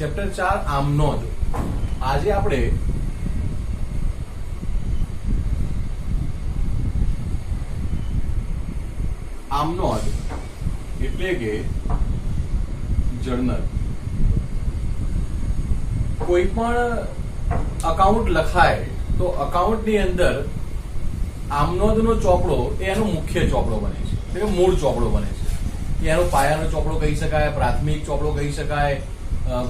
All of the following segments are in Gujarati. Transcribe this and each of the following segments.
ચેપ્ટર 4 આમનોંધ. આજે આપણે આમનોંધ એટલે કે જર્નલ. કોઈ પણ અકાઉન્ટ લખાય તો અકાઉન્ટની અંદર આમનોંધનો ચોપડો એ એનો મુખ્ય ચોપડો બને છે, એટલે મૂળ ચોપડો બને છે. એનો પાયાનો ચોપડો કહી શકાય, પ્રાથમિક ચોપડો કહી શકાય,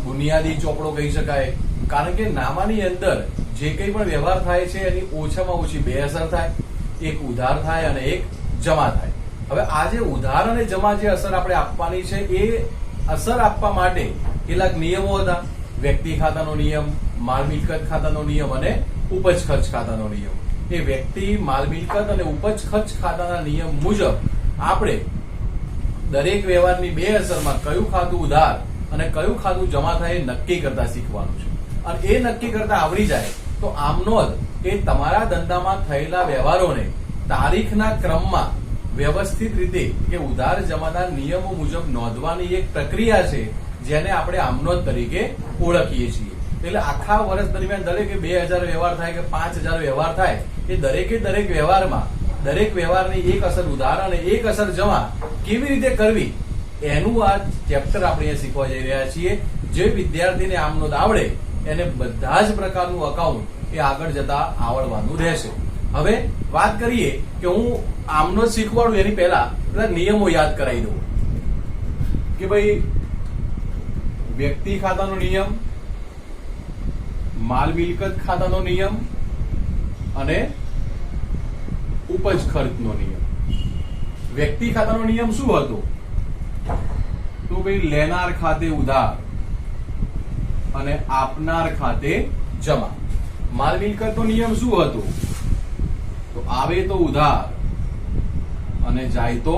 બુનિયાદી ચોપડો કહી શકાય. કારણ કે નામાની અંદર જે કંઈ પણ વ્યવહાર થાય છે એની ઓછામાં ઓછી બે અસર થાય, એક ઉધાર થાય અને એક જમા થાય. હવે આ જે ઉધાર અને જમા જે અસર આપણે આપવાની છે એ અસર આપવા માટે કેટલાક નિયમો હતા. વ્યક્તિ ખાતાનો નિયમ, માલ મિલકત ખાતાનો નિયમ અને ઉપજ ખર્ચ ખાતાનો નિયમ. એ વ્યક્તિ, માલ મિલકત અને ઉપજ ખર્ચ ખાતાના નિયમ મુજબ આપણે દરેક વ્યવહારની બે અસરમાં કયું ખાતું ઉધાર અને કયું ખાતું જમા થાય એ નક્કી કરતા શીખવાનું છે. અને એ નક્કી કરતા આવડી જાય તો આમનોંધ એ તમારા ધંધામાં થયેલા વ્યવહારોને તારીખના ક્રમમાં વ્યવસ્થિત રીતે કે ઉધાર જમાના નિયમો મુજબ નોંધવાની એક પ્રક્રિયા છે, જેને આપણે આમનોંધ તરીકે ઓળખીએ છીએ. એટલે આખા વર્ષ દરમિયાન દરેકે 2000 વ્યવહાર થાય કે 5000 વ્યવહાર થાય, એ દરેકે દરેક વ્યવહારમાં દરેક વ્યવહારની એક અસર ઉધાર અને એક અસર જમા કેવી રીતે કરવી એનું આ ચેપ્ટર આપણે અહીંયા શીખવા જઈ રહ્યા છીએ. જે વિદ્યાર્થીને આમનોંધ આવડે એને બધા જ પ્રકારનું અકાઉન્ટ એ આગળ જતા આવડવાનું રહેશે. હવે વાત કરીએ કે હું આમનોંધ શીખવાડું એની પહેલા બધા નિયમો યાદ કરાવી દઉં કે ભાઈ વ્યક્તિ ખાતાનો નિયમ, માલ મિલકત ખાતાનો નિયમ અને ઉપજ ખર્ચનો નિયમ. વ્યક્તિ ખાતાનો નિયમ શું હતો? તો ભાઈ લેનાર ખાતે ઉધાર અને આપનાર ખાતે જમા. માલ મિલકતનો નિયમ શું હતો? તો આવે તો ઉધાર અને જાય તો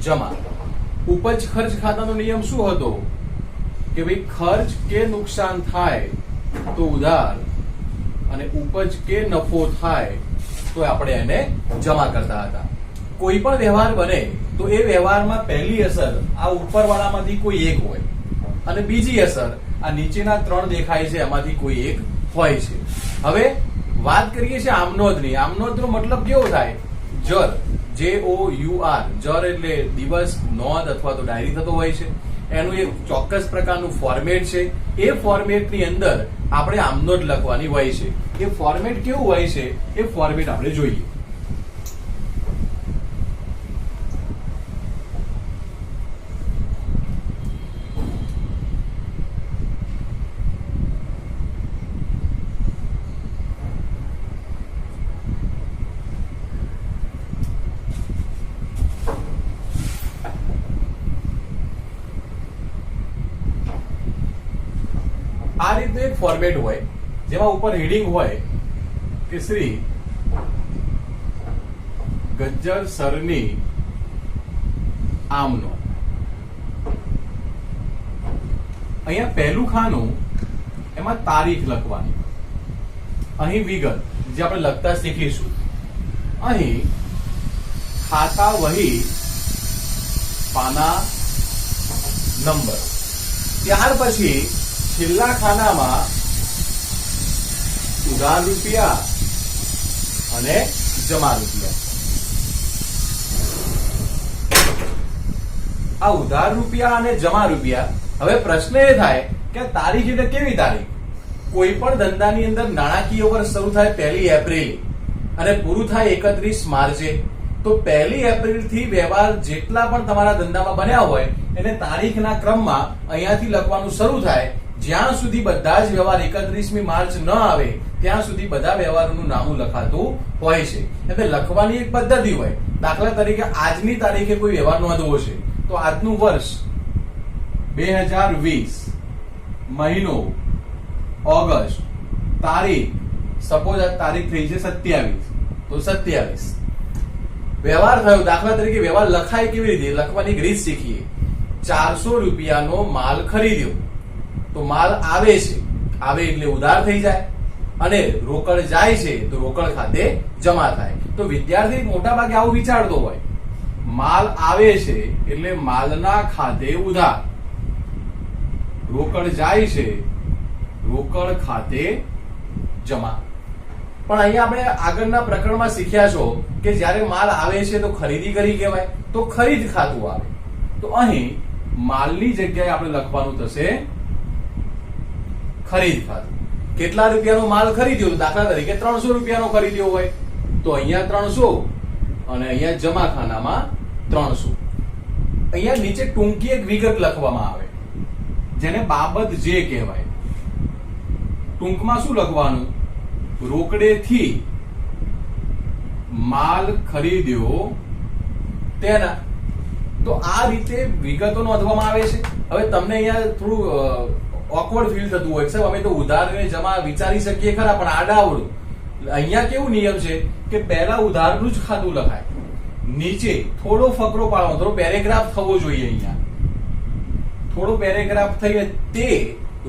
જમા. ઉપજ ખર્ચ ખાતાનો નિયમ શું હતો? કે ભાઈ ખર્ચ કે નુકસાન થાય તો ઉધાર અને ઉપજ કે નફો થાય તો આપણે એને જમા કરતા હતા. કોઈ પણ વ્યવહાર બને તો એ વ્યવહારમાં પહેલી અસર આ ઉપરવાળામાંથી કોઈ એક હોય અને બીજી અસર આ નીચેના ત્રણ દેખાય છે એમાંથી કોઈ એક હોય છે. હવે વાત કરીએ છીએ આમનોંધની. આમનોંધનો મતલબ કેવો થાય? જર, JOUR, જર એટલે દિવસ, નોંધ અથવા તો ડાયરી થતો હોય છે. એનું એક ચોક્કસ પ્રકારનું ફોર્મેટ છે. એ ફોર્મેટની અંદર આપણે આમનોંધ લખવાની હોય છે. એ ફોર્મેટ કેવું હોય છે એ ફોર્મેટ આપણે જોઈએ. આ રીતનું એક ફોર્મેટ હોય જેમાં ઉપર હેડિંગ હોય કે શ્રી ગજ્જર સરની આમનોંધ. અહીંયા પહેલું ખાનું એમાં તારીખ લખવાની, અહીં વિગત જે આપણે લખતા શીખીશું, અહીં ખાતા વહી પાના નંબર. ત્યાર પછી છેલ્લા ખાનામાં ઉધાર રૂપિયા અને જમા રૂપિયા. આ ઉધાર રૂપિયા અને જમા રૂપિયા. હવે પ્રશ્ન એ થાય કે તારીખ એટલે કેવી તારીખ? કોઈ પણ ધંધાની અંદર નાણાકીય વર્ષ શરૂ થાય 1 એપ્રિલ અને પૂરું થાય 31 માર્ચે. તો 1 એપ્રિલ થી વ્યવહાર જેટલા પણ તમારા ધંધામાં બન્યા હોય એને તારીખના ક્રમમાં અહીંયાથી લખવાનું શરૂ થાય. જ્યાં સુધી બધા જ વ્યવહાર 31મી માર્ચ ન આવે ત્યાં સુધી બધા વ્યવહારોનું નામું લખાતું હોય છે. એટલે લખવાની એક પદ્ધતિ હોય. દાખલા તરીકે આજની તારીખે કોઈ વ્યવહાર નોંધવો છે તો આજનું વર્ષ 2020, મહિનો ઓગસ્ટ, તારીખ સપોઝ આ તારીખ થઈ છે 27 તો 27 વ્યવહાર થયો. દાખલા તરીકે વ્યવહાર લખાય કેવી રીતે? લખવાની એક રીત શીખીએ. 400 રૂપિયાનો માલ ખરીદ્યો તો માલ આવે છે, આવે એટલે ઉધાર થઈ જાય અને રોકડ જાય છે તો રોકડ ખાતે જમા થાય. તો વિદ્યાર્થી મોટા ભાગે આવું વિચારતો હોય, માલ આવે છે એટલે માલના ખાતે ઉધાર, રોકડ જાય છે રોકડ ખાતે જમા. પણ અહીંયા આપણે આગળના પ્રકરણમાં શીખ્યા છો કે જ્યારે માલ આવે છે તો ખરીદી કરી કહેવાય, તો ખરીદ ખાતું આવે. તો અહીં માલની જગ્યાએ આપણે લખવાનું થશે ખરીદ ખાતું. કેટલા રૂપિયાનો માલ ખરીદ્યો? દાખલા તરીકે 300 રૂપિયાનો ખરીદ્યો હોય તો અહીંયા 300 અને અહીંયા જમા ખાનામાં 300. અહીંયા નીચે ટૂંકી એક વિગત લખવામાં આવે જેને બાબત જે કહેવાય. ટૂંકમાં શું લખવાનું? રોકડેથી માલ ખરીદ્યો તેના. તો આ રીતે વિગતો નોંધવામાં આવે છે. હવે તમને અહીંયા થોડું ઓકવર્ડ ફીલ થતું હોય સાહેબ, અમે તો ઉધાર ને જમા વિચારી શકીએ ખરા પણ આડાવડું. અહીંયા કેવું નિયમ છે કે પહેલા ઉધારનું જ ખાતું લખાય, નીચે થોડો ફકરો પાડવાનો, થોડો પેરેગ્રાફ થવો જોઈએ. અહીંયા થોડો પેરેગ્રાફ થઈ તે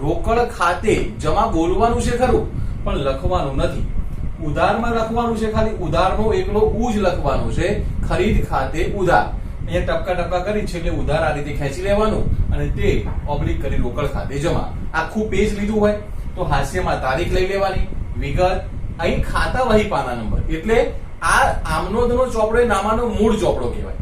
રોકડ ખાતે જમા બોલવાનું છે ખરું પણ લખવાનું નથી. ઉધારમાં લખવાનું છે, ખાલી ઉધારનો એકલો ઉ જ લખવાનું છે. ખરીદ ખાતે ઉધાર અહીંયા ટપકા ટપકા કરી છે એટલે ઉધાર આ રીતે ખેંચી લેવાનું અને તે ઓબ્લિક કરી રોકડ ખાતે જમા. આખું પેજ લીધું હોય તો હાસ્યમાં તારીખ લઈ લેવાની, વિગત, અહીં ખાતા વહી પાના નંબર. એટલે આ આમનોંધનો ચોપડો એ નામાનો મૂળ ચોપડો કહેવાય.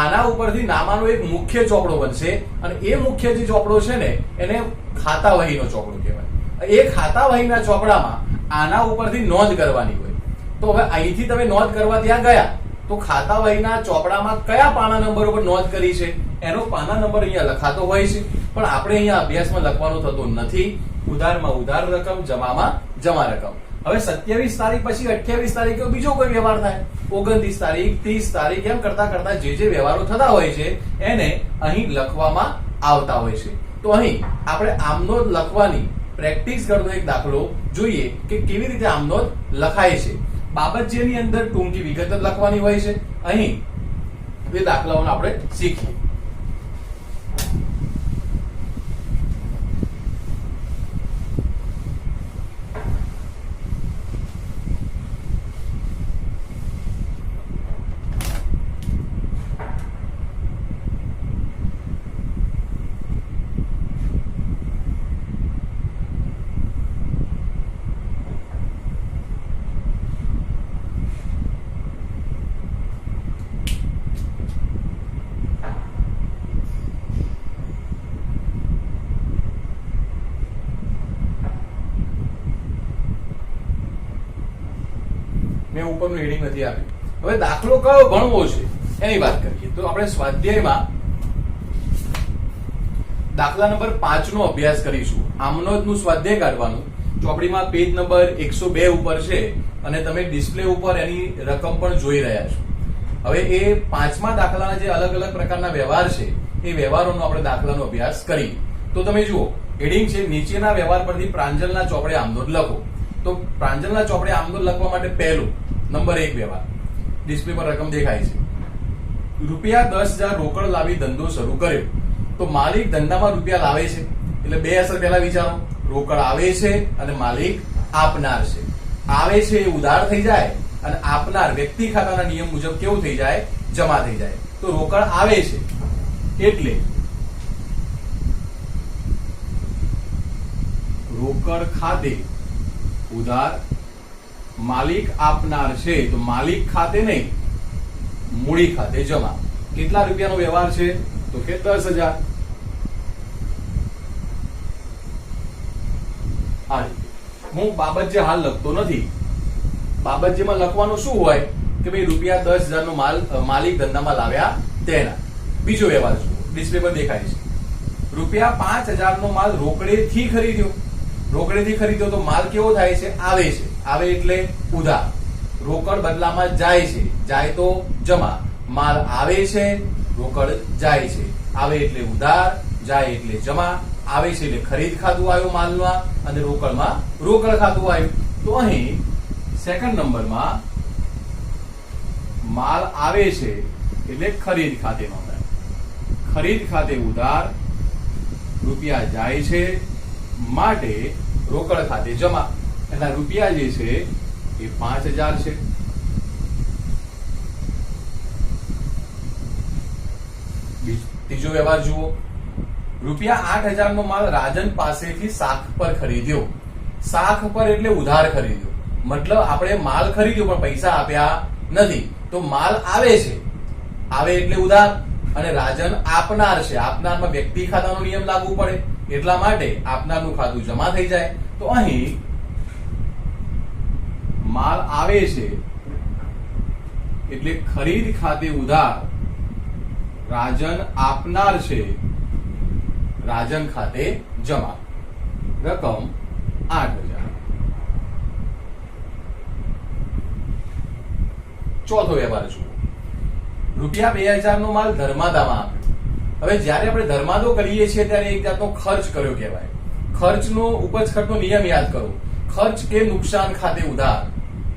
આના ઉપરથી નામાનો એક મુખ્ય ચોપડો બનશે અને એ મુખ્ય જે ચોપડો છે ને એને ખાતા વહીનો ચોપડો કહેવાય. એ ખાતા વહીના ચોપડામાં આના ઉપરથી નોંધ કરવાની હોય. તો હવે અહીંથી તમે નોંધ કરવા ત્યાં ગયા તો ખાતા વહીના ચોપડામાં કયા પાના નંબર ઉપર નોંધ કરી છે એનો પાના નંબર અહીંયા લખાતો હોય છે, પણ આપણે અહીંયા અભ્યાસમાં લખવાનો થતો નથી. ઉધારમાં ઉધાર રકમ, જમામાં જમા રકમ. હવે 27 તારીખ પછી 28 તારીખે બીજો કોઈ વ્યવહાર થાય, 29 તારીખ, 30 તારીખ, એમ કરતા કરતા જે વ્યવહારો થતા હોય છે એને અહીં લખવામાં આવતા હોય છે. તો અહીં આપણે આમનોંધ લખવાની પ્રેક્ટિસ કરતો એક દાખલો જોઈએ કે કેવી રીતે આમનોંધ લખાય છે. બાબત જેની અંદર ટૂંકી વિગત જ લખવાની હોય છે. અહીં એ દાખલાઓને આપણે શીખીએ. મેં ઉપરનું હેડિંગ નથી આપ્યું. હવે દાખલો કયો ભણવો છે એની વાત કરીએ તો આપણે સ્વાધ્યાયમાં દાખલા નંબર 5 નો અભ્યાસ કરીશું. આમનોંધનું સ્વાધ્યાય કાઢવાનું. ચોપડીમાં પેજ નંબર 102 ઉપર છે અને તમે ડિસ્પ્લે ઉપર એની રકમ પણ જોઈ રહ્યા છો. હવે એ 5મા દાખલાના જે અલગ અલગ પ્રકારના વ્યવહાર છે એ વ્યવહારોનો આપણે દાખલાનો અભ્યાસ કરીએ. તો તમે જુઓ હેડિંગ છે નીચેના વ્યવહાર પરથી પ્રાંજલના ચોપડે આમનોંધ લખો. તો પ્રાંજલના ચોપડે આમનોંધ લખવા માટે પહેલું નંબર 1 વ્યવહાર ડિસ્પ્લે પર રકમ દેખાય છે. રૂપિયા 10,000 રોકડ લાવી ધંધો શરૂ કર્યો. તો માલિક ધંધામાં રૂપિયા લાવે છે એટલે બે અસર પહેલા વિચારો, રોકડ આવે છે અને માલિક આપનાર છે. આવે છે એ ઉધાર થઈ જાય અને આપનાર વ્યક્તિ ખાતાના નિયમ મુજબ કેવું થઈ જાય? જમા થઈ જાય. તો રોકડ આવે છે એટલે રોકડ ખાતે ઉધાર, માલિક આપનાર છે તો માલિક ખાતે નહીં મૂડી ખાતે જમા. કેટલા રૂપિયાનો વ્યવહાર છે? તો કે 10,000. આ રીતે હું બાબત જે હાલ લખતો નથી. બાબત જેમાં લખવાનું શું હોય કે ભાઈ રૂપિયા 10,000 નો માલ માલિક ધંધામાં લાવ્યા તેના. બીજો વ્યવહાર જુઓ ડિસ્પ્લે પર દેખાય છે. રૂપિયા 5,000 નો માલ રોકડેથી ખરીદ્યો. રોકડેથી ખરીદ્યો તો માલ કેવો થાય છે? આવે છે. આવે એટલે ઉધાર. રોકડ બદલામાં જાય છે, જાય તો જમા. માલ આવે છે, રોકડ જાય છે. આવે એટલે ઉધાર, જાય એટલે જમા. આવે છે એટલે ખરીદ ખાતું આવ્યું માલમાં અને રોકડમાં રોકડ ખાતું આવ્યું. તો અહીં સેકન્ડ નંબરમાં માલ આવે છે એટલે ખરીદ ખાતે નોંધાય. ખરીદ ખાતે ઉધાર, રૂપિયા જાય છે માટે રોકડ ખાતે જમા. એના રૂપિયા જે છે એ 5,000 છે. ત્રીજો વ્યવહાર જુઓ. ₹8,000 નો માલ રાજન પાસેથી શાખ પર ખરીદ્યો. શાખ પર એટલે ઉધાર ખરીદ્યો, મતલબ આપણે માલ ખરીદ્યો પણ પૈસા આપ્યા નથી. તો માલ આવે છે, આવે એટલે ઉધાર, અને રાજન આપનાર છે. આપનારમાં વ્યક્તિ ખાતાનો નિયમ લાગુ પડે, એટલા માટે આપનારનું ખાતું જમા થઈ જાય. તો અહીં માલ આવે છે એટલે ખરીદ ખાતે ઉધાર, રાજન આપનાર છે, રાજન ખાતે જમા. રકમ 8,000. ચોથો વ્યવહાર જુઓ. ₹2,000 નો માલ ધર્માદામાં આપ્યો. હવે જ્યારે આપણે ધર્માદો કરીએ છીએ ત્યારે એક જાતનો ખર્ચ કર્યો કહેવાય. ખર્ચનો ઉપજ ખર્ચનો નિયમ યાદ કરો. ખર્ચ કે નુકસાન ખાતે ઉધાર.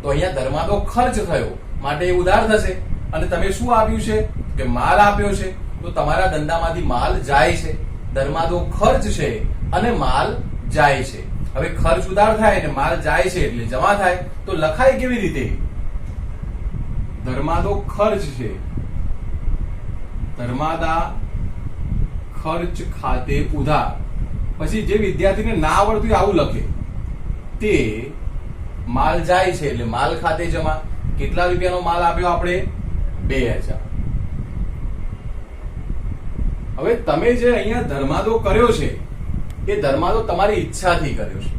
તો અહીંયા ધર્માદો ખર્ચ થયો માટે એ ઉધાર થશે. અને તમે શું આપ્યું છે કે માલ આપ્યો છે, તો તમારા ધંધામાંથી માલ જાય છે. ધર્માદો ખર્ચ છે અને માલ જાય છે. હવે ખર્ચ ઉધાર થાય અને માલ જાય છે એટલે જમા થાય. તો લખાય કેવી રીતે? ધર્માદો ખર્ચ છે, ધર્માદા ખર્ચ ખાતે ઉધાર. પછી જે વિદ્યાર્થીને ના આવડતું આવું લખે, તે માલ જાય છે એટલે માલ ખાતે જમા. કેટલા રૂપિયાનો માલ આપ્યો આપણે? 2,000. હવે તમે જે અહીંયા ધર્માદો કર્યો છે એ ધર્માદો તમારી ઈચ્છાથી કર્યો છે.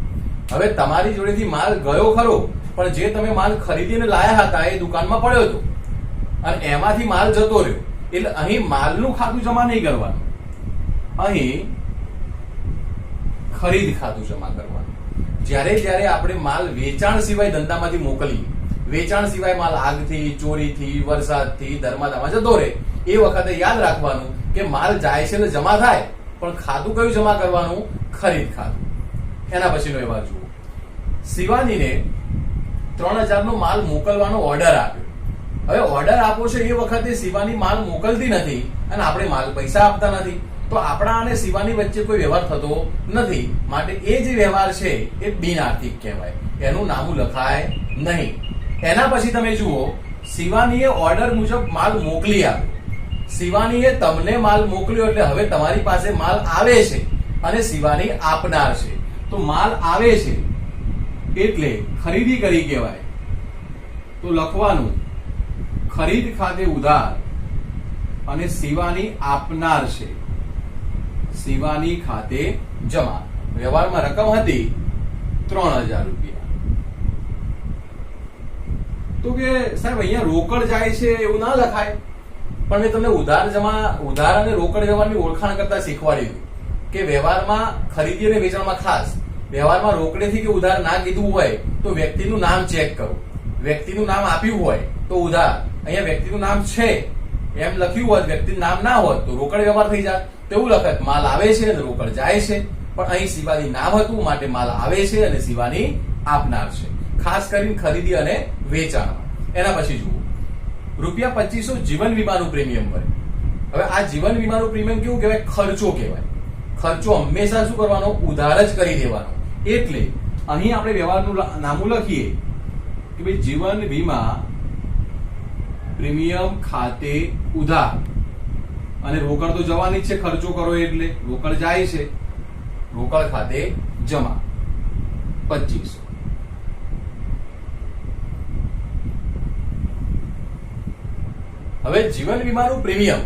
હવે તમારી જોડેથી માલ ગયો ખરો, પણ જે તમે માલ ખરીદીને લાયા હતા એ દુકાનમાં પડ્યો હતો અને એમાંથી માલ જતો રહ્યો, એટલે અહીં માલનું ખાતું જમા નહીં કરવાનું, અહીં ખરીદ ખાતું જમા કરવાનું. જ્યારે જ્યારે આપણે માલ વેચાણ સિવાય ધંધામાંથી મોકલીએ, વેચાણ સિવાય માલ આગથી, ચોરીથી, વરસાદથી ધર્માદામાં જતો રહે, એ વખતે યાદ રાખવાનું કે માલ જાય છે એટલે જમા થાય, પણ ખાતું કયું જમા કરવાનું? ખરીદ ખાતું. એના પછીનો વ્યવહાર જુઓ. શિવાનીને 3,000 નો માલ મોકલવાનો ઓર્ડર આપ્યો. હવે ઓર્ડર આપો છે એ વખતે શિવાની માલ મોકલતી નથી અને આપણે માલ પૈસા આપતા નથી, તો આપણા અને શિવાની વચ્ચે કોઈ વ્યવહાર થતો નથી. માટે એ જે વ્યવહાર છે એ બિનઆર્થિક કહેવાય, એનું નામું લખાય નહીં. એના પછી તમે જુઓ, શિવાનીએ ઓર્ડર મુજબ માલ મોકલી આપ્યો. શિવાનીએ તમને માલ મોકલ્યો એટલે હવે તમારી પાસે માલ આવે છે અને શિવાની આપનાર છે. તો માલ આવે છે એટલે ખરીદી કરી કહેવાય. તો લખવાનું ખરીદ ખાતે ઉધાર અને શિવાની આપનાર છે, શિવાની ખાતે જમા. વ્યવહારમાં રકમ હતી ₹3,000. તો કે સાહેબ અહીંયા રોકડ જાય છે એવું ના લખાય, પણ મેં તમને ઉધાર અને રોકડ વ્યવહારની ઓળખાણ કરતા શીખવાડી દીધું કે વ્યવહારમાં ખરીદી અને વેચાણમાં ખાસ વ્યવહારમાં રોકડેથી કે ઉધાર ના કીધું હોય તો વ્યક્તિનું નામ ચેક કરો. વ્યક્તિનું નામ આપ્યું હોય તો ઉધાર, અહીંયા વ્યક્તિનું નામ છે એમ લખ્યું હોત, વ્યક્તિનું નામ ના હોત તો રોકડ વ્યવહાર થઈ જાય. તો એવું લખત માલ આવે છે અને રોકડ જાય છે, પણ અહીં શિવાની નામ હતું માટે માલ આવે છે અને શિવાની આપનાર છે, ખાસ કરીને ખરીદી અને વેચાણમાં. એના પછી જુઓ, ₹2,500 જીવન વીમાનું પ્રીમિયમ ભર્યું. હવે આ જીવન વીમાનું પ્રીમિયમ કેવું કહેવાય? ખર્ચો કહેવાય. ખર્ચો હંમેશા શું કરવાનો? ઉધાર જ કરી દેવાનો. એટલે અહીં આપણે વ્યવહારનું નામું લખીએ કે ભાઈ જીવન વીમા પ્રીમિયમ ખાતે ઉધાર, અને રોકડ તો જવાની જ છે, ખર્ચો કરો એટલે રોકડ જાય છે, રોકડ ખાતે જમા 2500. હવે જીવન વીમાનું પ્રીમિયમ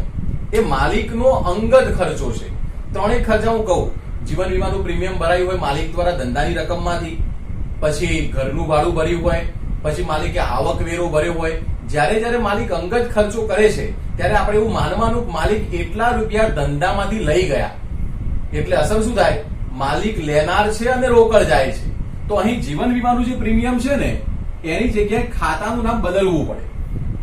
એ માલિકનો અંગત ખર્ચો છે. ત્રણેય ખર્ચા હું કહું. જીવન વીમાનું પ્રીમિયમ ભરાયું હોય માલિક દ્વારા ધંધાની રકમમાંથી, પછી ઘરનું ભાડું ભર્યું હોય, પછી માલિકે આવકવેરો ભર્યો હોય. જ્યારે જ્યારે માલિક અંગત ખર્ચો કરે છે ત્યારે આપણે એવું માનવાનું માલિક એટલા રૂપિયા ધંધામાંથી લઈ ગયા, એટલે અસર શું થાય? માલિક લેનાર છે અને રોકડ જાય છે. તો અહીં જીવન વીમાનું જે પ્રીમિયમ છે ને એની જગ્યાએ ખાતાનું નામ બદલવું પડે.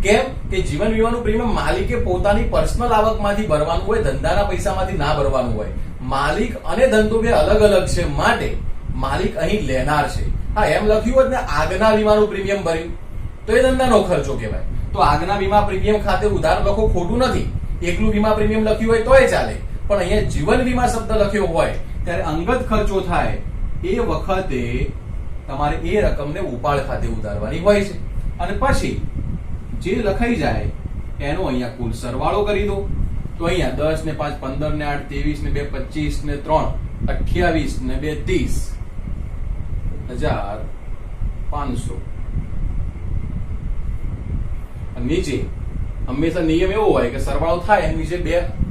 કેમ કે જીવન વીમાનું પ્રીમિયમ માલિકે પોતાની પર્સનલ આવકમાંથી ભરવાનું હોય, ધંધાના પૈસામાંથી ના ભરવાનું હોય. માલિક અને ધંધો બે અલગ અલગ છે માટે માલિક અહીં લેનાર છે. હા, એમ લખ્યું હોત ને આગના વીમાનું પ્રીમિયમ ભર્યું તો એ ધંધાનો ખર્ચો કહેવાય. તો આગના વીમા પ્રીમિયમ ખાતે ઉધાર લખો, ખોટું નથી. એકલું વીમા પ્રીમિયમ લખ્યું હોય તોય ચાલે, પણ અહીંયા જીવન વીમા શબ્દ લખ્યો હોય ત્યારે અંગત ખર્ચો થાય એ વખતે તમારે એ રકમને ઉપાડ ખાતે ઉતારવાની હોય છે. અને પછી જે લખાઈ જાય એનો અહીંયા કુલ સરવાળો કરી દો. તો અહીંયા 10 ને 5 15 ને 8 23 ને 2 25 ને 3 28 ને 2 30,500. નીચે હંમેશા નિયમ એવો હોય કે સરવાળો થાય એની નીચે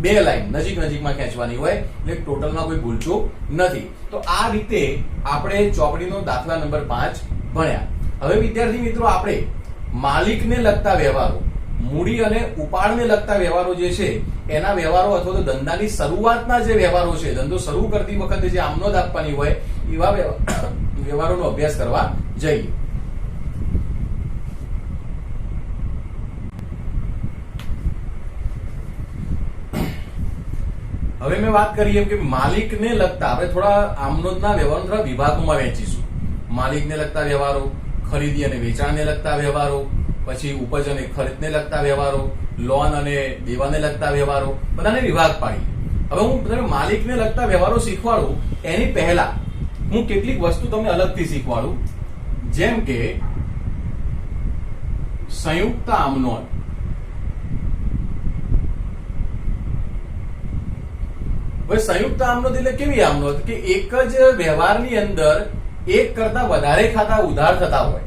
બે લાઈન નજીકમાં ખેંચવાની હોય, એટલે ટોટલમાં કોઈ ભૂલચૂક નથી. તો આ રીતે આપણે ચોપડીનો દાખલા નંબર 5 ભણ્યા. હવે વિદ્યાર્થી મિત્રો આપણે માલિકને લગતા વ્યવહારો, મૂડી અને ઉપાડને લગતા વ્યવહારો જે છે એના વ્યવહારો અથવા તો ધંધાની શરૂઆતના જે વ્યવહારો છે, ધંધો શરૂ કરતી વખતે જે આમનોંધ આપવાની હોય એવા વ્યવહારોનો અભ્યાસ કરવા જઈએ. હવે મેં વાત કરી એમ કે માલિકને લગતા આપણે થોડા આમનોંધના વ્યવહારો થોડા વિભાગોમાં વહેંચીશું. માલિકને લગતા વ્યવહારો, ખરીદી અને વેચાણને લગતા વ્યવહારો, પછી ઉપજ અને ખરીદને લગતા વ્યવહારો, લોન અને દેવાને લગતા વ્યવહારો, બધાને વિભાગ પાડી. હવે હું તમને માલિકને લગતા વ્યવહારો શીખવાડું એની પહેલા હું કેટલીક વસ્તુ તમને અલગથી શીખવાડું, જેમ કે સંયુક્ત આમનોંધ. હવે સંયુક્ત આમનોંધ એટલે કેવી આમનોંધ કે એક જ વ્યવહારની અંદર એક કરતા વધારે ખાતા ઉધાર થતા હોય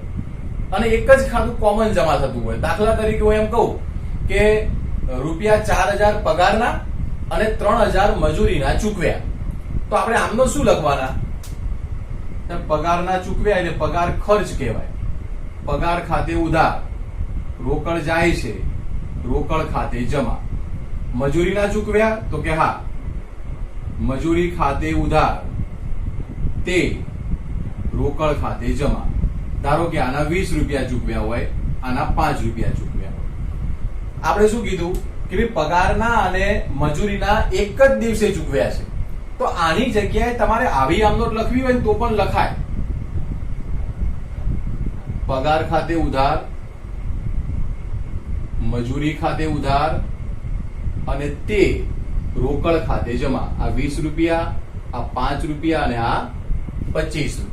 અને એક જ ખાતું કોમન જમા થતું હોય. દાખલા તરીકે હું એમ કહું કે ₹4,000 પગારના અને 3,000 મજૂરીના ચૂકવ્યા, તો આપણે આમનો શું લખવાના? પગારના ચૂકવ્યા એટલે પગાર ખર્ચ કહેવાય. પગાર ખાતે ઉધાર, રોકડ જાય છે, રોકડ ખાતે જમા. મજૂરીના ચૂકવ્યા તો કે હા, મજૂરી ખાતે ઉધાર, તે રોકડ ખાતે જમા. ધારો કે આના ₹20 ચૂકવ્યા હોય, આના ₹5 ચૂકવ્યા હોય. આપણે શું કીધું કે ભાઈ પગારના અને મજૂરીના એક જ દિવસે ચૂકવ્યા છે, તો આની જગ્યાએ તમારે આવી આમનોંધ લખવી હોય તો પણ લખાય. પગાર ખાતે ઉધાર, મજૂરી ખાતે ઉધાર અને તે રોકડ ખાતે જમા. આ ₹20, આ ₹5 અને આ ₹25.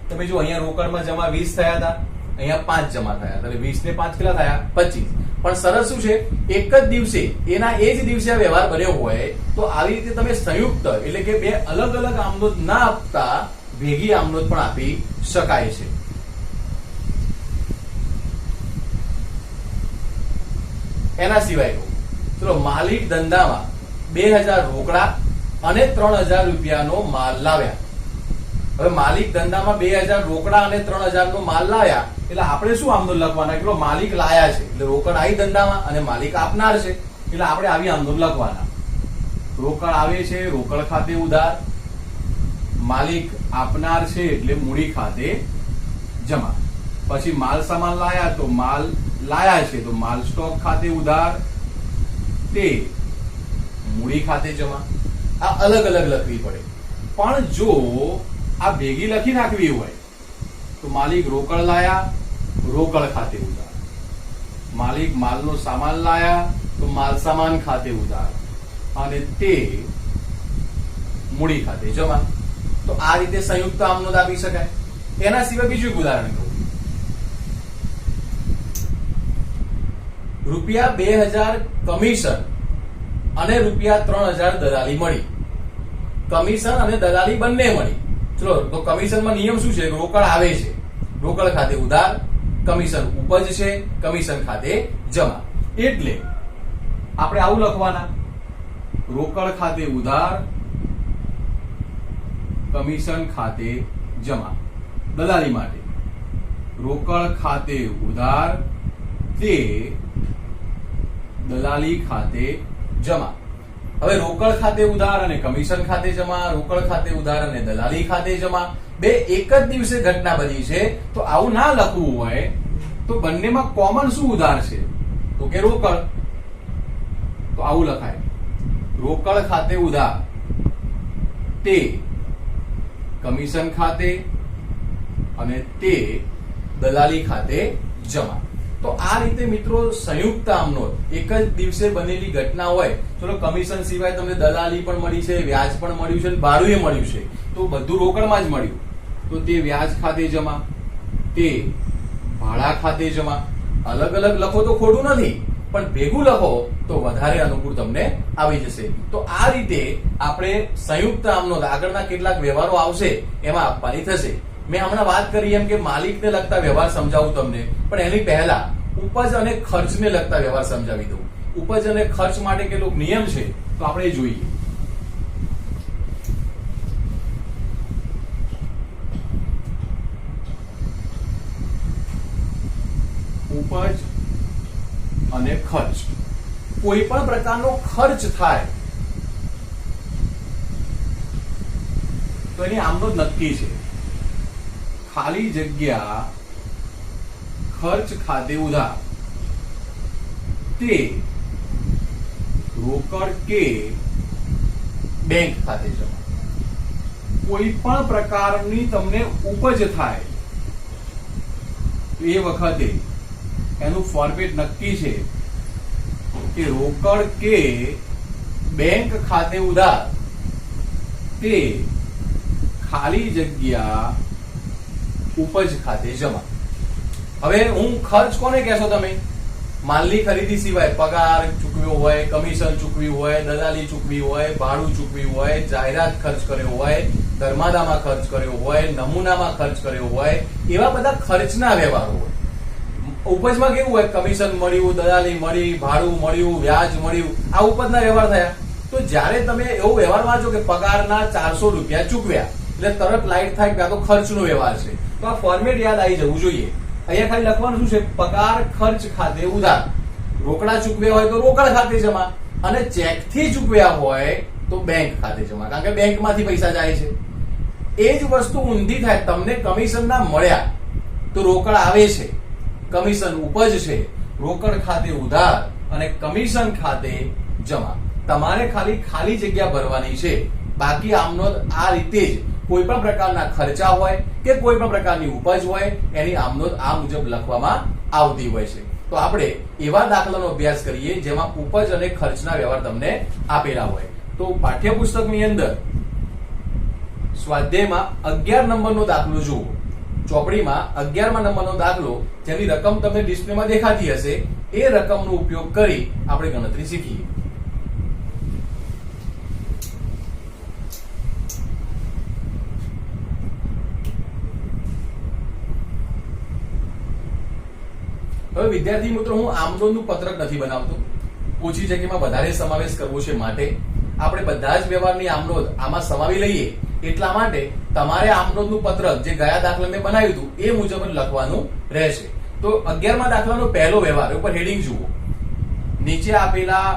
તમે જો અહીંયા રોકડમાં જમા 20 થયા હતા, અહીંયા 5 જમા થયા હતા, એટલે 20 ને 5 કેટલા થયા? 25. પણ સરસ શું છે, એક જ દિવસે એના એ જ દિવસે આ વ્યવહાર બન્યો હોય તો આવી રીતે તમે સંયુક્ત એટલે કે બે અલગ અલગ આમનોંધ ના આપતા ભેગી આમનોંધ પણ આપી શકાય છે. એના સિવાય ચલો, માલિક ધંધામાં 2,000 રોકડા અને ₹3,000 માલ લાવ્યા. હવે માલિક ધંધામાં 2,000 રોકડા અને 3,000 માલ લાવ્યા એટલે આપણે શું આમનોંધ લખવાના? કે માલિક લાયા છે એટલે રોકડ આવી ધંધામાં અને માલિક આપનાર છે એટલે આપણે આવી આમનોંધ લખવાના. રોકડ આવે છે, રોકડ ખાતે ઉધાર, માલિક આપનાર છે એટલે મૂડી ખાતે જમા. પછી માલ સામાન લાયા તો માલ લાયા છે તો માલ સ્ટોક ખાતે ઉધાર, તે મૂડી ખાતે જમા. આ અલગ અલગ લખવી પડે. પણ જો આ ભેગી લખી નાખવી હોય તો માલિક રોકડ લાયા, રોકડ ખાતે ઉધાર, માલિક માલનો સામાન લાયા તો માલ સામાન ખાતે ઉધાર અને તે મૂડી ખાતે જમા. તો આ રીતે સંયુક્ત આમનોંધ આપી શકાય. એના સિવાય બીજું એક ઉદાહરણ કહું. ₹2,000 કમિશન અને ₹3,000 દલાલી મળી. કમિશન અને દલાલી બંને મળી. ચલો, તો કમિશનમાં નિયમ શું છે? રોકડ આવે છે, રોકડ ખાતે ઉધાર, કમિશન ઉપજ છે, કમિશન ખાતે જમા. એટલે આપણે આવું લખવાના: રોકડ ખાતે ઉધાર, કમિશન ખાતે જમા. દલાલી માટે રોકડ ખાતે ઉધાર, તે દલાલી ખાતે જમા. હવે રોકડ ખાતે ઉધાર અને કમિશન ખાતે જમા, રોકડ ખાતે ઉધાર અને દલાલી ખાતે જમા, બે એક જ દિવસે ઘટના બની છે. તો આવું ના લખવું હોય તો બંનેમાં કોમન શું ઉધાર છે? તો કે રોકડ. તો આવું લખાય: રોકડ ખાતે ઉધાર, તે કમિશન ખાતે અને તે દલાલી ખાતે જમા. તો આ રીતે મિત્રો સંયુક્ત આમનોંધ એક જ દિવસે બનેલી ઘટના હોય. ચલો, કમિશન સિવાય તમને દલાલી પણ મળી છે, વ્યાજ પણ મળ્યું છે, ભાડું મળ્યું છે, તો બધું રોકડમાં જ મળ્યું. તો તે વ્યાજ ખાતે જમા, તે ભાડા ખાતે જમા. અલગ અલગ લખો તો ખોટું નથી, પણ ભેગું લખો તો વધારે અનુકૂળ તમને આવી જશે. તો આ રીતે આપણે સંયુક્ત આમનોંધ આગળના કેટલાક વ્યવહારો આવશે એમાં આપવાની થશે. મેં હમણાં વાત કરી એમ કે માલિકને લગતા વ્યવહાર સમજાવું તમને, પણ એની પહેલા ઉપજ અને ખર્ચને લગતા વ્યવહાર સમજાવી દઉં. ઉપજ અને ખર્ચ માટે કેટલોક નિયમ છે તો આપણે એ જોઈએ. ઉપજ અને ખર્ચ, કોઈ પણ પ્રકારનો ખર્ચ થાય તો એની આમનોંધ નક્કી છે. ખાલી જગ્યા ખર્ચ ખાતે ઉધાર તે રોકડ કે બેંક ખાતે જમા. કોઈ પણ પ્રકારની તમને ઉપજ થાય તો એ વખતે એનું ફોર્મેટ નક્કી છે કે રોકડ કે બેંક ખાતે ઉધાર તે ખાલી જગ્યા ઉપજ ખાતે જમા. હવે હું ખર્ચ કોને કહેશો તમે? માલની ખરીદી સિવાય પગાર ચૂકવ્યો હોય, કમિશન ચૂકવ્યું હોય, દલાલી ચૂકવી હોય, ભાડું ચૂકવ્યું હોય, જાહેરાત ખર્ચ કર્યો હોય, ધર્માદામાં ખર્ચ કર્યો હોય, નમૂનામાં ખર્ચ કર્યો હોય, એવા બધા ખર્ચના વ્યવહારો હોય. ઉપજમાં કેવું હોય? કમિશન મળ્યું, દલાલી મળી, ભાડું મળ્યું, વ્યાજ મળ્યું, આ ઉપજના વ્યવહાર થયા. તો જ્યારે તમે એવો વ્યવહાર વાંચો કે પગારના 400 રૂપિયા ચૂકવ્યા એટલે તરત લાઈટ થાય કે આ તો ખર્ચનો વ્યવહાર છે, તો આ ફોર્મેટ યાદ આવી જવું જોઈએ. અહીંયા ખાલી લખવાનું શું છે? પગાર ખર્ચ ખાતે ઉધાર. રોકડા ચૂકવ્યા હોય તો રોકડ ખાતે જમા, અને ચેક થી ચૂકવ્યા હોય તો બેંક ખાતે જમા, કારણ કે બેંકમાંથી પૈસા જાય છે. એ જ વસ્તુ ઊંધી થાય. તમને કમિશન ના મળ્યા તો રોકડ આવે છે, કમિશન ઉપજ છે, રોકડ ખાતે ઉધાર અને કમિશન ખાતે જમા. તમારે ખાલી જગ્યા ભરવાની છે. બાકી આમનોંધ આ રીતે જ કોઈ પણ પ્રકારના ખર્ચા હોય કે કોઈ પણ પ્રકારની ઉપજ હોય એની આમનોંધ આ મુજબ લખવામાં આવતી હોય છે. તો આપણે એવા દાખલાનો અભ્યાસ કરીએ જેમાં ઉપજ અને ખર્ચના વ્યવહાર તમને આપેલા હોય. તો પાઠ્યપુસ્તકની અંદર સ્વાધ્યાયમાં 11 નંબરનો દાખલો જુઓ. ચોપડીમાં 11મા નંબરનો દાખલો, જેની રકમ તમને ડિસ્પ્લેમાં દેખાતી હશે, એ રકમનો ઉપયોગ કરી આપણે ગણતરી શીખીએ. હવે વિદ્યાર્થી મિત્રો, હું આમનોંધનું પત્રક નથી બનાવતો. ઓછી જગ્યામાં વધારે સમાવેશ કરવો છે માટે આપણે બધા જ વ્યવહારની આમનોંધ આમાં સમાવી લઈએ. એટલા માટે તમારે આમનોંધનું પત્રક જે ગયા દાખલા મેં બનાવ્યું હતું એ મુજબ લખવાનું રહેશે. તો 11મા દાખલાનો પહેલો વ્યવહાર ઉપર હેડિંગ જુઓ. નીચે આપેલા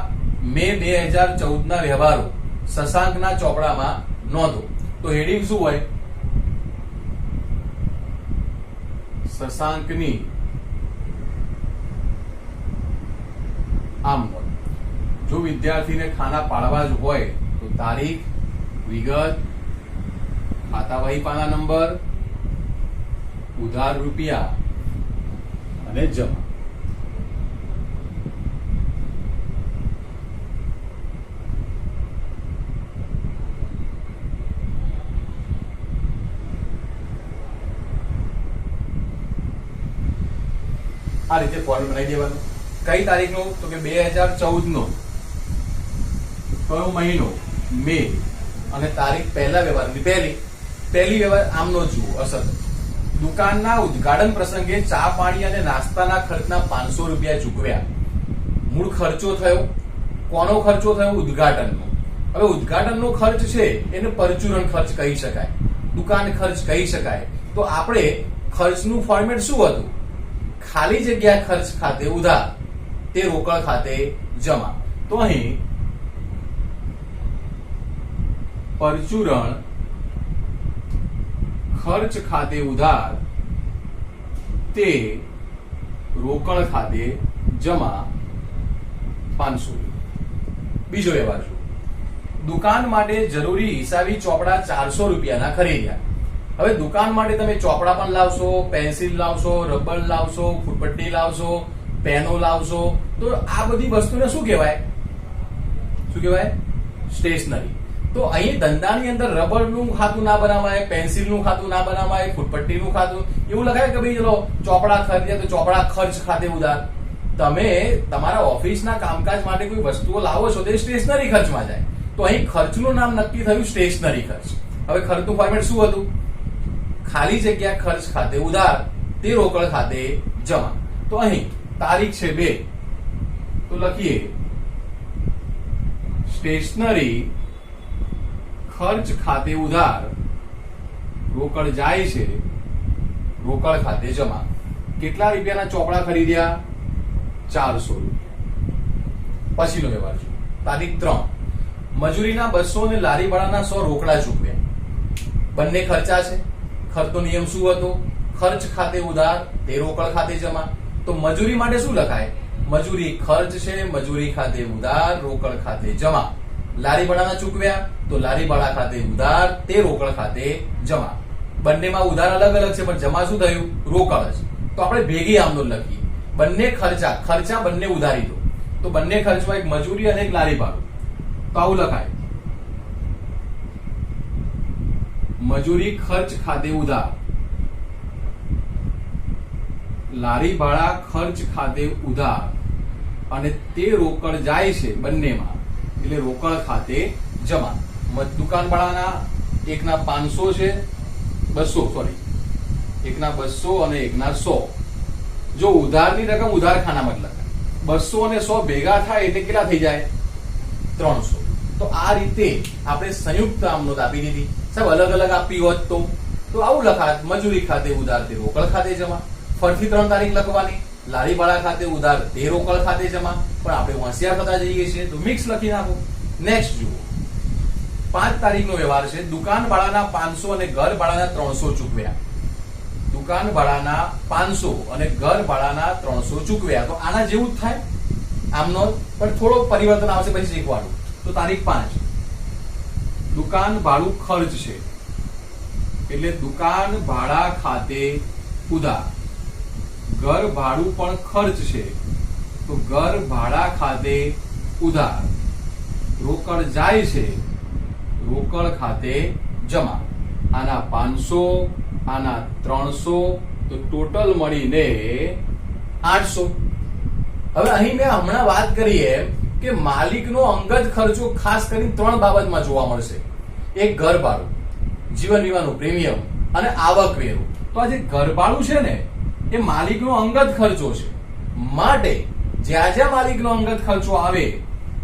મે 2014 ના વ્યવહારો શશાંકના ચોપડામાં નોંધો. તો હેડિંગ શું હોય? શશાંકની આમનોંધ. જો વિદ્યાર્થીને ખાના પાડવા જ હોય તો તારીખ, વિગત, ખાતા વહી પાના નંબર, ઉધાર રૂપિયા અને જમા. આ રીતે ફોર્મ બનાવી દેવાનું. કઈ તારીખનો? તો કે 2014 નો કયો મહિનો? મે. અને તારીખ પહેલા વ્યવહારની પહેલી વ્યવહાર આમનો જુઓ. અસર દુકાનના ઉદ્ઘાટન પ્રસંગે ચા પાણી અને નાસ્તાના ખર્ચના 500 રૂપિયા ચૂકવ્યા. મૂળ ખર્ચો થયો. કોનો ખર્ચો થયો? ઉદ્ઘાટનનો. હવે ઉદ્ઘાટનનો ખર્ચ છે એને પરચુરણ ખર્ચ કહી શકાય, દુકાન ખર્ચ કહી શકાય. તો આપણે ખર્ચનું ફોર્મેટ શું હતું? ખાલી જગ્યા ખર્ચ ખાતે ઉધાર તે રોકડ ખાતે જમા. તો અહીં પરચુરણ ખર્ચ ખાતે ઉધાર તે રોકડ ખાતે જમા 500. બીજો વ્યવહાર શું? દુકાન માટે જરૂરી હિસાબી ચોપડા 400 રૂપિયાના ખરીદ્યા. હવે દુકાન માટે તમે ચોપડા પણ લાવશો, પેન્સિલ લાવશો, રબર લાવશો, ફૂટપટ્ટી લાવશો, પેનો લાવશો. તો આ બધી વસ્તુને શું કહેવાય? સ્ટેશનરી. તો અહીં ધંધાની અંદર રબરનું ખાતું ના બનાવાય, પેન્સિલનું ખાતું ના બનાવાય, ફૂટપટ્ટીનું ખાતું એવું લખાય કે ભાઈ ચલો ચોપડા ખરીદ્યા તો ચોપડા ખર્ચ ખાતે ઉધાર. તમે તમારા ઓફિસના કામકાજ માટે કોઈ વસ્તુઓ લાવો છો તો એ સ્ટેશનરી ખર્ચમાં જાય. તો અહીં ખર્ચનું નામ નક્કી થયું સ્ટેશનરી ખર્ચ. હવે ખર્ચનું ફોર્મેટ શું હતું? ખાલી જગ્યા ખર્ચ ખાતે ઉધાર તે રોકડ ખાતે જમા. તો અહીં તારીખ છે 2, તો લખીએ સ્ટેશનરી ખર્ચ ખાતે ઉધાર, રોકડ જાય છે, રોકડ ખાતે જમા. કેટલા રૂપિયાના ચોપડા ખરીદ્યા? 400 રૂપિયા. પછીનો વ્યવહાર છે તારીખ 3, મજૂરીના 200 અને લારી ભાડાના 100 રોકડા ચૂકવ્યા. બંને ખર્ચા છે. ખર્ચનો નિયમ શું હતો? ખર્ચ ખાતે ઉધાર તે રોકડ ખાતે જમા. તો મજૂરી માટે શું લખાય? મજૂરી ખર્ચ છે, મજૂરી ખાતે ઉધાર, રોકડ ખાતે જમા. લારી ભાડાના ચૂકવ્યા તો લારી ભાડા ખાતે ઉધાર તે રોકડ ખાતે જમા. બંનેમાં ઉધાર અલગ અલગ છે પણ જમા શું થયું? રોકડ જ. તો આપણે ભેગી આમ નોંધ લખીએ. બંને ખર્ચા બંને ઉધારી દો. તો બંને ખર્ચમાં એક મજૂરી અને એક લારી ભાડું. તો આવું લખાય મજૂરી ખર્ચ ખાતે ઉધાર, લારી ભાડા ખર્ચ ખાતે ઉધાર અને તે રોકડ જાય છે બંનેમાં એટલે રોકડ ખાતે જમા. દુકાન ભાડાના એકના 500 છે, 200 એકના 200 અને એકના 100. જો ઉધારની રકમ ઉધાર ખાનામાં જ લખાય. 200 અને 100 ભેગા થાય એટલે કેટલા થઈ જાય? 300. તો આ રીતે આપણે સંયુક્ત આમનોંધ આપી દીધી. સાહેબ અલગ અલગ આપી હોત તો આવું લખાત મજૂરી ખાતે ઉધાર તે રોકડ ખાતે જમા. ફરીથી 3 તારીખ લખવાની. લારી ભાડા ખાતે ઉધાર તે રોકડ ખાતે જમા. પણ આપણે હોશિયાર થતા જઈએ છીએ તો મિક્સ લખી નાખો. નેક્સ્ટ જુઓ 5 તારીખનો વ્યવહાર છે. દુકાન ભાડાના 500 અને ઘર ભાડાના 300 ચૂકવ્યા. દુકાન ભાડાના 500 અને ઘર ભાડાના 300 ચૂકવ્યા. તો આના જેવું જ થાય આમનો, પણ થોડો પરિવર્તન આવશે પછી શીખવાનું. તો તારીખ 5, દુકાન ભાડું ખર્ચ છે એટલે દુકાન ભાડા ખાતે ઉધાર. ઘર ભાડું પણ ખર્ચ છે તો ઘર ભાડા ખાતે ઉધાર. રોકડ જાય છે, રોકડ ખાતે જમા. આના 500, આના 300, તો ટોટલ મળીને 800. હવે અહીં મેં હમણાં વાત કરી એમ કે માલિકનો અંગત ખર્ચો ખાસ કરીને 3 બાબતમાં જોવા મળશે. એક ઘર ભાડું, જીવન વીમાનું પ્રીમિયમ અને આવક વેરો. તો આ જે ઘર ભાડું છે ને એ માલિકનો અંગત ખર્ચો છે. માટે જ્યાં જ્યાં માલિકનો અંગત ખર્ચો આવે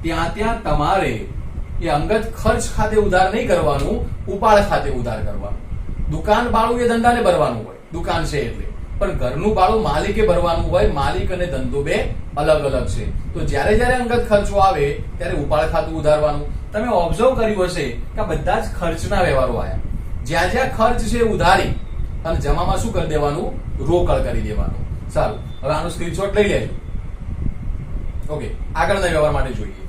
ત્યાં તમારે એ અંગત ખર્ચ ખાતે ઉધાર નહીં કરવાનું, ઉપાડ ખાતે ઉધાર કરવાનું. દુકાન ભાડું એ ધંધાને ભરવાનું હોય, દુકાન છે એટલે. પણ ઘરનું ભાડું માલિકે ભરવાનું હોય. માલિક અને ધંધો બે અલગ અલગ છે. તો જ્યારે જ્યારે અંગત ખર્ચો આવે ત્યારે ઉપાડ ખાતું ઉધારવાનું. તમે ઓબ્ઝર્વ કર્યું હશે કે આ બધા જ ખર્ચના વ્યવહારો આવ્યા. જ્યાં જ્યાં ખર્ચ છે ઉધારી અને જમામાં શું કરી દેવાનું? રોકડ કરી દેવાનું. સારું, હવે આનો સ્ક્રીનશોટ લઈ લેજો. ઓકે, આગળના વ્યવહાર માટે જોઈએ.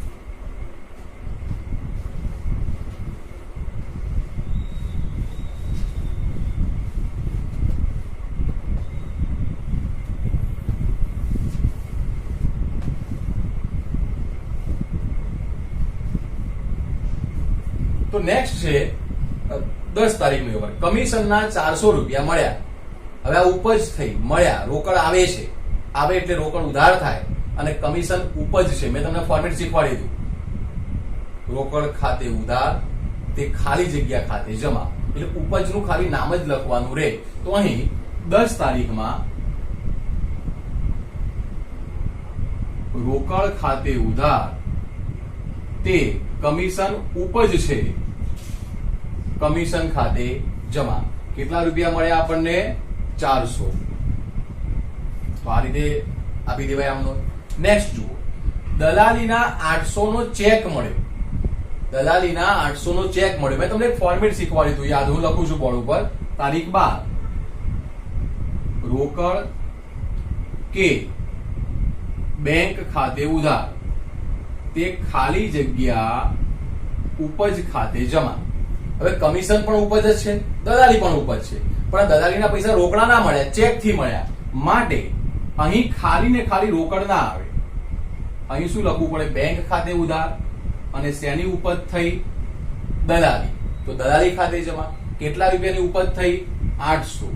તો નેક્સ્ટ છે 10 તારીખનો વ્યવહાર. કમિશનના 400 રૂપિયા મળ્યા. હવે આ ઉપજ થઈ, મળ્યા, રોકડ આવે છે. આવે એટલે રોકડ ઉધાર થાય અને કમિશન ઉપજ છે. મેં તમને ફોર્મેટ શીખવાડી દીધું. રોકડ ખાતે ઉધાર તે ખાલી જગ્યા ખાતે જમા. એટલે ઉપજનું ખાલી નામ જ લખવાનું રહે. તો અહીં 10 તારીખમાં રોકડ ખાતે ઉધાર તે કમિશન ઉપજ છે, કમિશન ખાતે જમા. કેટલા રૂપિયા મળ્યા આપણને? 400. તો આ રીતે આપી દેવાય આમનો. નેક્સ્ટ જુઓ, દલાલીના 800 નો ચેક મળ્યો. દલાલીના 800 નો ચેક મળ્યો. મેં તમને એક ફોર્મેટ શીખવાડ્યું હતું, યાદ? હું લખું છું બોર્ડ ઉપર. તારીખ 12, રોકડ કે બેંક ખાતે ઉધાર તે ખાલી જગ્યા ઉપજ ખાતે જમા. હવે કમિશન પણ ઉપજ જ છે, દલાલી પણ ઉપજ છે. પણ દલાલીના પૈસા રોકડા ના મળ્યા, ચેક થી મળ્યા. માટે અહીં ખાલી ને ખાલી રોકડ ના આવે. અહીં શું લખવું પડે? બેંક ખાતે ઉધાર અને શેની ઉપજ થઈ? દલાલી. તો દલાલી ખાતે જમા. કેટલા રૂપિયાની ઉપજ થઈ? 800.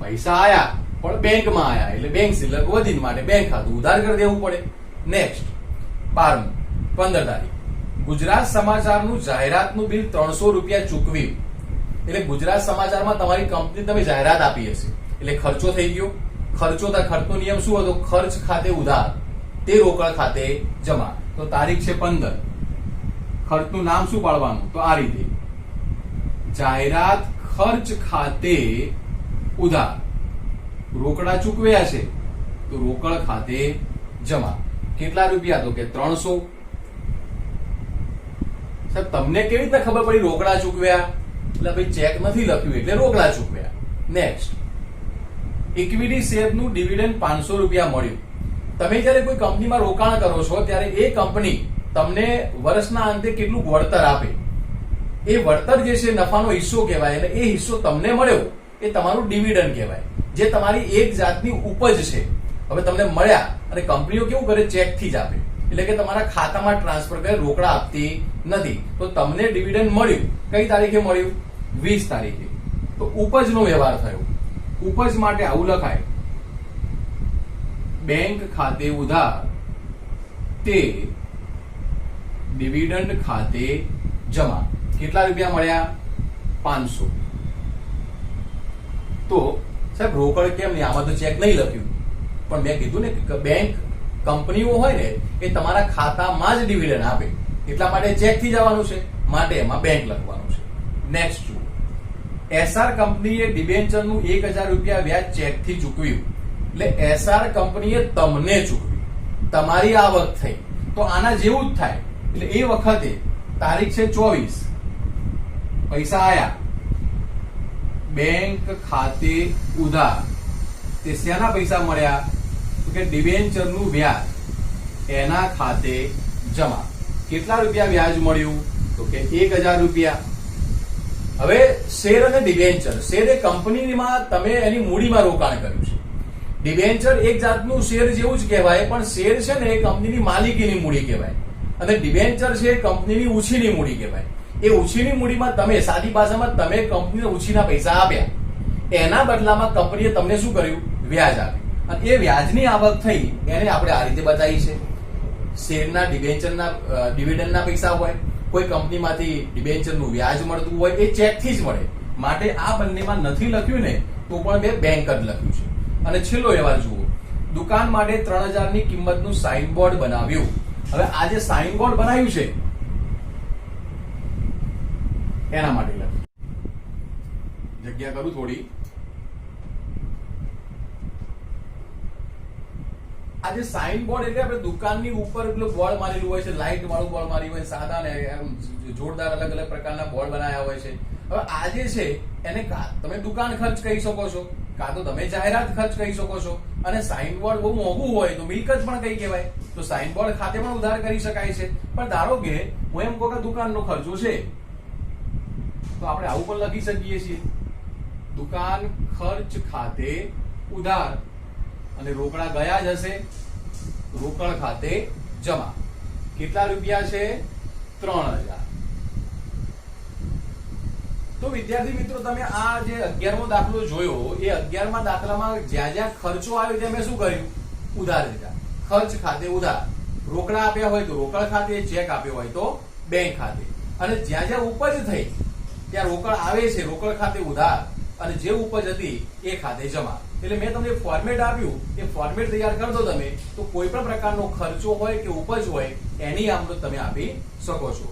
પૈસા આયા પણ બેંકમાં આયા એટલે બેંક શિલ્લક વધી માટે બેંક ખાતું ઉધાર કરી દેવું પડે. નેક્સ્ટ 12 15 તારીખ ગુજરાત સમાચારનું જાહેરાતનું બિલ 300 રૂપિયા ચૂકવ્યું. એટલે ગુજરાત સમાચારમાં તમારી કંપની તમે જાહેરાત આપી હશે એટલે ખર્ચો થઈ ગયો. ખર્ચનો નિયમ શું હતો? ખર્ચ ખાતે ઉધાર તે રોકડ ખાતે જમા. તો તારીખ છે 15. ખર્ચનું નામ શું પાડવાનું? તો આ રીતે જાહેરાત ખર્ચ ખાતે ઉધાર. રોકડા ચૂકવ્યા છે તો રોકડ ખાતે જમા. કેટલા રૂપિયા? તો કે 300. સાહેબ તમને કેવી રીતે ખબર પડી રોકડા ચૂકવ્યા? એટલે ભાઈ ચેક નથી લખ્યું એટલે રોકડા ચૂકવ્યા. નેક્સ્ટ ઇક્વિટી શેરનું ડિવિડન્ડ 500 રૂપિયા મળ્યું. તમે જ્યારે કોઈ કંપનીમાં રોકાણ કરો છો ત્યારે એ કંપની તમને વર્ષના અંતે કેટલું વળતર આપે, એ વળતર જે છે નફાનો હિસ્સો કહેવાય અને એ હિસ્સો તમને મળ્યો એ તમારું ડિવિડન્ડ કહેવાય, જે તમારી એક જાતની ઉપજ છે. હવે તમને મળ્યા અને કંપનીઓ કેવું કરે? ચેકથી જ આપે, એટલે કે તમારા ખાતામાં ટ્રાન્સફર કરે, રોકડા આપતી નથી. તો તમને ડિવિડન્ડ મળ્યું કઈ તારીખે મળ્યું? 20 તારીખે. તો ઉપજનો વ્યવહાર થયો. ઉપજ માટે આવું લખાય બેંક ખાતે ઉધાર તે ડિવિડન્ડ ખાતે જમા. કેટલા રૂપિયા મળ્યા? 500. તો સાહેબ રોકડ કેમ નહીં? આમાં તો ચેક નહીં લખ્યું, પણ મેં કીધું ને કે બેંક કંપનીઓ હોય ને એ તમારા ખાતામાં જ ડિવિડન્ડ આપે, એટલા માટે ચેકથી જવાનું છે, માટે એમાં બેંક લખવાનું છે. નેક્સ્ટ જુઓ, એસઆર કંપનીએ ડિબેન્ચરનું 1000 રૂપિયા વ્યાજ ચેકથી ચૂકવ્યું. એટલે એસઆર કંપનીએ તમને ચૂકવ્યું, તમારી આવક થઈ. તો આના જેવું જ થાય. એટલે એ વખતે તારીખ છે 24, પૈસા આયા બેંક ખાતે ઉધાર. તે શેના પૈસા મળ્યા? તો કે ડિબેન્ચરનું વ્યાજ એના ખાતે જમા. કેટલા રૂપિયા વ્યાજ મળ્યું? તો કે 1000 રૂપિયા. હવે શેર અને ડિબેન્ચર, શેર એ કંપનીમાં તમે એની મૂડીમાં રોકાણ કર્યું છે. ડિબેન્ચર એક જાતનું શેર જેવું જ કહેવાય, પણ શેર છે ને એ કંપનીની માલિકીની મૂડી કહેવાય અને ડિબેન્ચર છે એ કંપનીની ઉછીની મૂડી કહેવાય. એ ઉછીની મૂડીમાં તમે, સાદી ભાષામાં તમે કંપનીને ઉછીના પૈસા આપ્યા, એના બદલામાં કંપનીએ તમને શું કર્યું? વ્યાજ આપ્યું. અને એ વ્યાજની આવક થઈ એને આપણે આ રીતે બતાવી છે. શેરના ડિબેન્ચરના ડિવિડન્ડના પૈસા હોય, કોઈ કંપનીમાંથી ડિબેન્ચરનું વ્યાજ મળતું હોય, એ ચેકથી જ મળે. માટે આ બંનેમાં નથી લખ્યું ને તો પણ મેં બેંક જ લખ્યું છે. અને છેલ્લો વ્યવહાર જુઓ, દુકાન માટે 3000 ની કિંમતનું સાઇન બોર્ડ બનાવ્યું. હવે આ જે સાઇન બોર્ડ બનાવ્યું છે એના માટે લખ્યું. જગ્યા કરું થોડી. આ જે સાઇન બોર્ડ એટલે આપણે દુકાનની ઉપર પેલું બોર્ડ મારેલું હોય છે, લાઇટ વાળું બોર્ડ માર્યું હોય, સાદા ને જોરદાર અલગ અલગ પ્રકારના બોર્ડ બનાવ્યા હોય છે. હવે આ જે છે એને તમે દુકાન ખર્ચ કહી શકો છો, કાં તો તમે જાહેરાત ખર્ચ કહી શકો છો. અને સાઇન બોર્ડ બહુ મોંઘું હોય તો મિલકત પણ કઈ કહેવાય. તો સાઇન બોર્ડ ખાતે પણ ઉધાર કરી શકાય છે. પણ ધારો કે હું એમ કહું કે દુકાનનો ખર્ચો છે તો આપણે આવું પણ લખી શકીએ છીએ, દુકાન ખર્ચ ખાતે ઉધાર. અને રોકડા ગયા જ હશે, રોકડ ખાતે જમા. કેટલા રૂપિયા છે? 3000. તો વિદ્યાર્થી મિત્રો, તમે આ જે 11મો દાખલો જોયો, એ 11મા દાખલામાં જ્યાં જ્યાં ખર્ચો આવ્યો ત્યાં મેં શું કર્યું? ઉધાર દીધા. ખર્ચ ખાતે ઉધાર. રોકડા આપ્યા હોય તો રોકડ ખાતે, ચેક આપ્યો હોય તો બેંક ખાતે. અને જ્યાં જ્યાં ઉપજ થઈ ત્યાં રોકડ આવે છે, રોકડ ખાતે ઉધાર, અને જે ઉપજ હતી એ ખાતે જમા. એટલે મેં તમને ફોર્મેટ આપ્યું, એ ફોર્મેટ તૈયાર કરી દો તમે, તો કોઈ પણ પ્રકારનો ખર્ચો હોય કે ઉપજ હોય એની આમદોડ તમે આપી શકો છો.